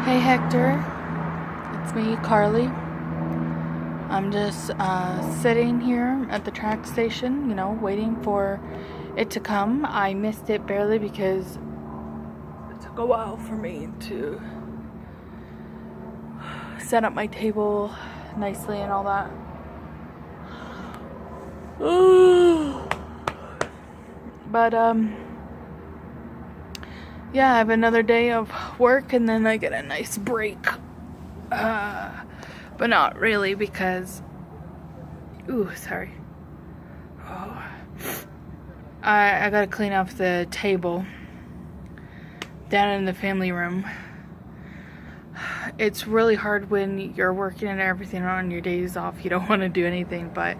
Hey Hector, it's me, Carly. I'm just sitting here at the track station, waiting for it to come. I missed it barely because it took a while for me to set up my table nicely and all that. But yeah, I have another day of work and then I get a nice break. But not really because, sorry. I gotta clean up the table down in the family room. It's really hard when you're working and everything on your days off. You don't want to do anything, but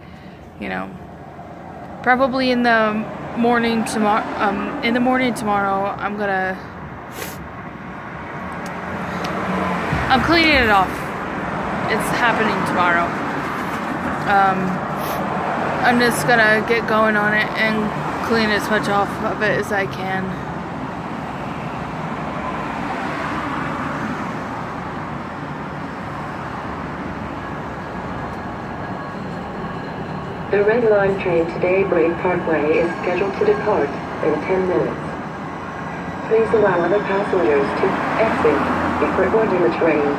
probably in the morning tomorrow. I'm cleaning it off. It's happening tomorrow. I'm just gonna get going on it and clean as much off of it as I can. The Red Line train to Daybreak Parkway is scheduled to depart in 10 minutes. Please allow other passengers to exit before boarding the train.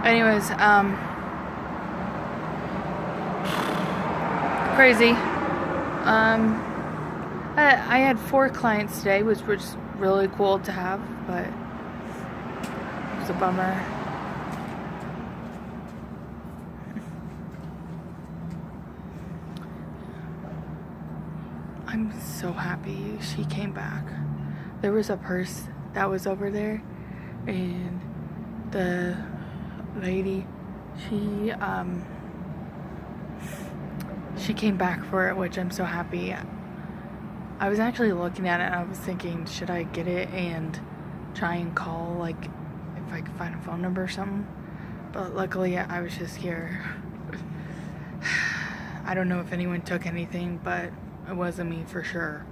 Anyways, crazy. I had 4 clients today, which was really cool to have, but it was a bummer. I'm so happy she came back. There was a purse that was over there, and the lady, she came back for it, which I'm so happy. I was actually looking at it and I was thinking, should I get it and try and call, like, if I could find a phone number or something? But luckily I was just here. I don't know if anyone took anything, but it wasn't me for sure,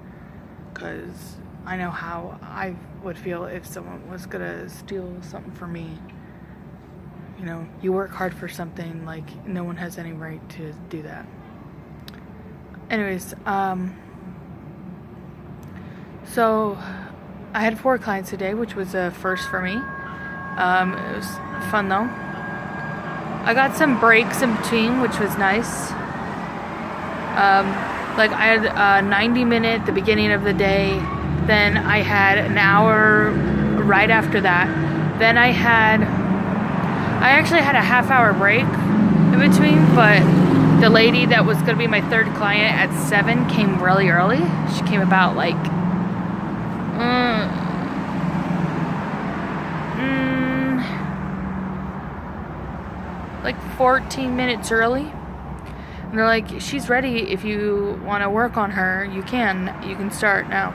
because I know how I would feel if someone was gonna steal something from me. You work hard for something, like, no one has any right to do that. Anyways, so I had 4 clients today, which was a first for me. It was fun though. I got some breaks in between, which was nice. Like I had a 90-minute at the beginning of the day, then I had an hour right after that. Then I actually had a half-hour break in between, but the lady that was going to be my 3rd client at 7 came really early. She came about like 14 minutes early. And they're like, she's ready. If you want to work on her, you can start now.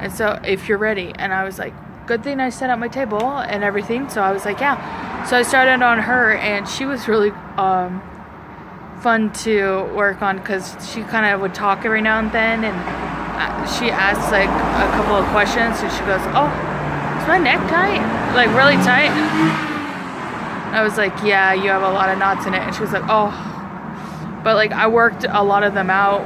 And so if you're ready. And I was like, good thing I set up my table and everything. So I was like, yeah. So I started on her, and she was really fun to work on, because she kind of would talk every now and then, and she asked like a couple of questions, and she goes, oh, is my neck tight? Like really tight? I was like, yeah, you have a lot of knots in it. And she was like, oh. But like I worked a lot of them out.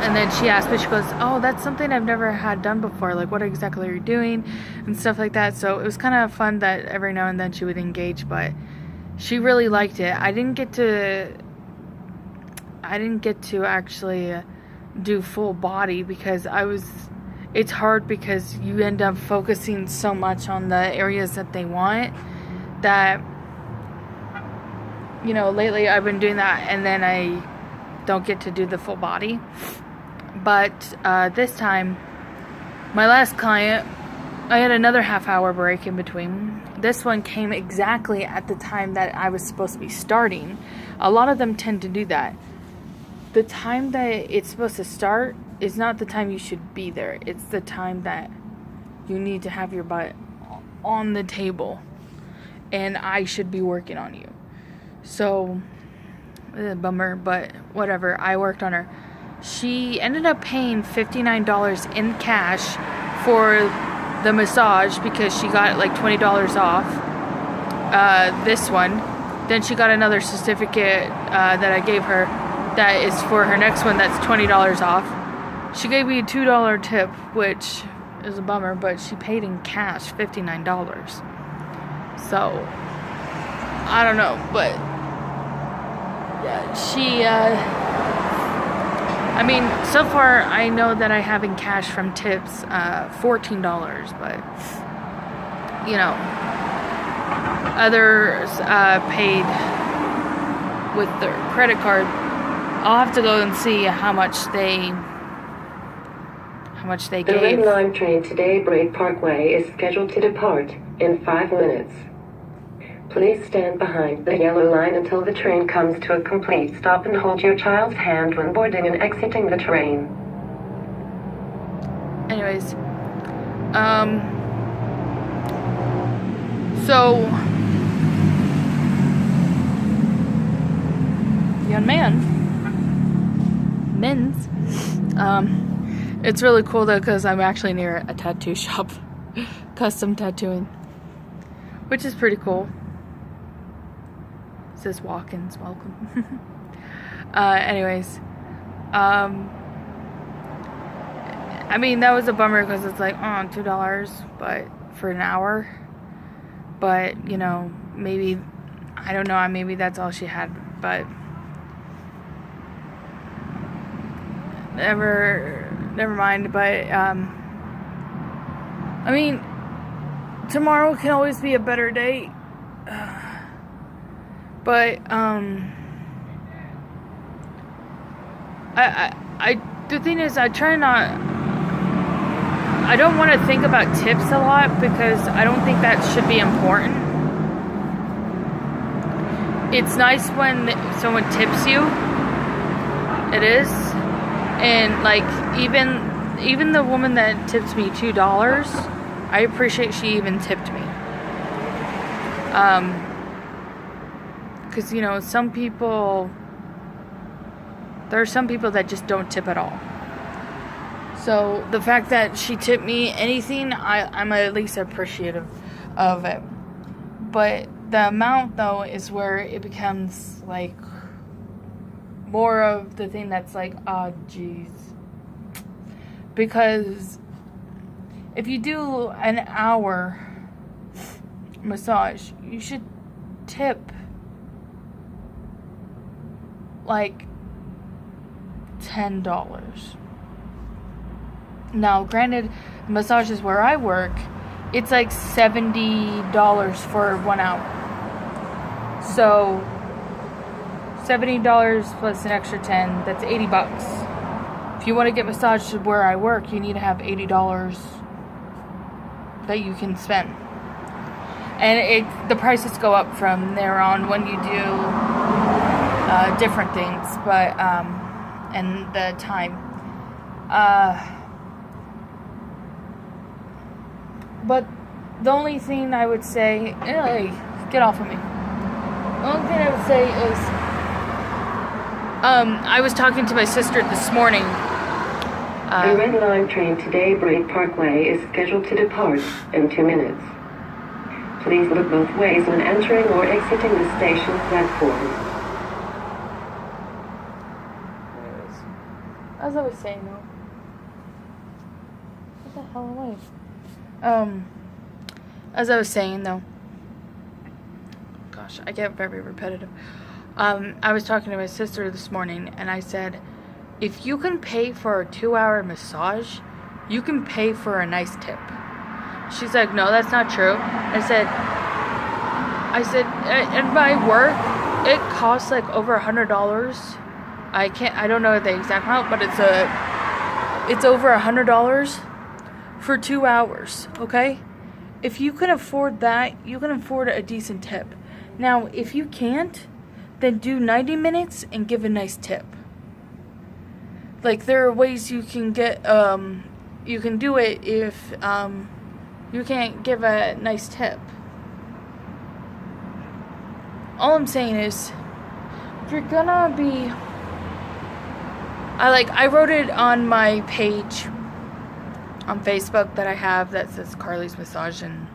And then she asked me, she goes, oh, that's something I've never had done before. Like, what exactly are you doing? And stuff like that. So it was kind of fun that every now and then she would engage, but she really liked it. I didn't get to actually do full body because it's hard because you end up focusing so much on the areas that they want that, lately I've been doing that, and then I don't get to do the full body. But this time, my last client, I had another half-hour break in between. This one came exactly at the time that I was supposed to be starting. A lot of them tend to do that. The time that it's supposed to start is not the time you should be there. It's the time that you need to have your butt on the table, and I should be working on you. So, bummer, but whatever. I worked on her. she ended up paying $59 in cash for the massage because she got like $20 off this one. Then she got another certificate that I gave her that is for her next one that's $20 off. She gave me a $2 tip, which is a bummer, but she paid in cash $59. So I don't know, but yeah, she I mean, so far I know that I have in cash from tips $14, but you know, others paid with their credit card. I'll have to go and see how much they The gave. Red Line train to Daybreak Parkway is scheduled to depart in 5 minutes. Please stand behind the yellow line until the train comes to a complete stop and hold your child's hand when boarding and exiting the train. Anyways, so young men's, it's really cool though because I'm actually near a tattoo shop, custom tattooing, which is pretty cool. It says walk-ins welcome. Anyways, I mean, that was a bummer because it's like, oh, $2, but for an hour. But, you know, maybe, I don't know, maybe that's all she had, but never mind. But, I mean, tomorrow can always be a better day. But, the thing is, I don't want to think about tips a lot because I don't think that should be important. It's nice when someone tips you. It is. And, like, even the woman that tipped me $2, I appreciate she even tipped me. Because, you know, there are some people that just don't tip at all. So the fact that she tipped me anything, I'm at least appreciative of it. But the amount, though, is where it becomes, like, more of the thing that's like, oh, geez. Because if you do an hour massage, you should tip like $10. Now, granted, massages where I work, it's like $70 for 1 hour. So $70 plus an extra 10, that's $80. If you want to get massaged where I work, you need to have $80 that you can spend. And the prices go up from there on when you do different things, but and the time. But the only thing I would say, hey, get off of me. The only thing I would say is, I was talking to my sister this morning. The Red Line train to Daybreak Parkway is scheduled to depart in 2 minutes. Please look both ways when entering or exiting the station platform. As I was saying, though. What the hell am I? As I was saying, though. Gosh, I get very repetitive. I was talking to my sister this morning, and I said, if you can pay for a 2-hour massage, you can pay for a nice tip. She's like, no, that's not true. I said, in my work, it costs like over $100. I don't know the exact amount, but it's over $100 for 2 hours, okay? If you can afford that, you can afford a decent tip. Now, if you can't, then do 90 minutes and give a nice tip. Like, there are ways you can get, you can do it if, you can't give a nice tip. All I'm saying is, if you're gonna be I wrote it on my page on Facebook that I have that says Carly's Massage and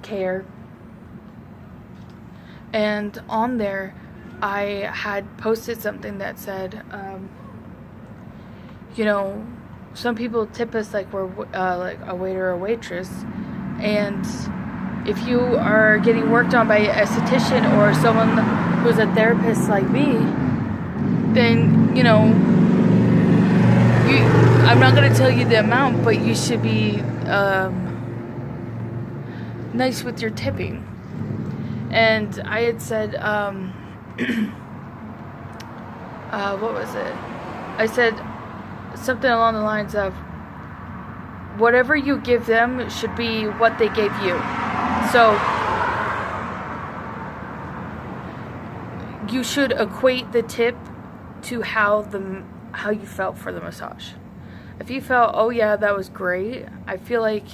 Care. And on there, I had posted something that said, you know, some people tip us like we're like a waiter or a waitress, and if you are getting worked on by a esthetician or someone who's a therapist like me, then, you know, I'm not going to tell you the amount, but you should be nice with your tipping. And I had said, what was it? I said something along the lines of, whatever you give them should be what they gave you. So you should equate the tip to how you felt for the massage. If you felt, oh yeah, that was great, I feel like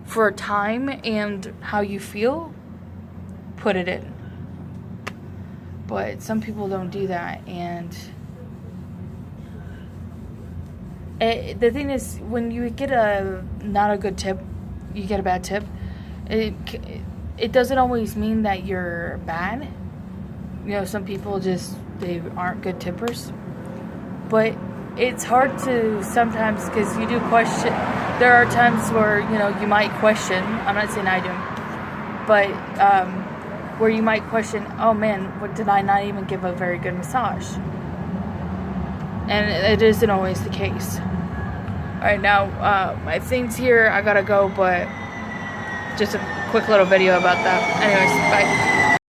for time and how you feel, put it in. But some people don't do that, and the thing is, when you get not a good tip, you get a bad tip, it doesn't always mean that you're bad. You know, some people they aren't good tippers. But it's hard to sometimes, because you do question. There are times where, you know, you might question. I'm not saying I do, but where you might question, oh man, what, did I not even give a very good massage? And it isn't always the case. Alright, now my thing's here, I gotta go, but just a quick little video about that. Anyways, bye.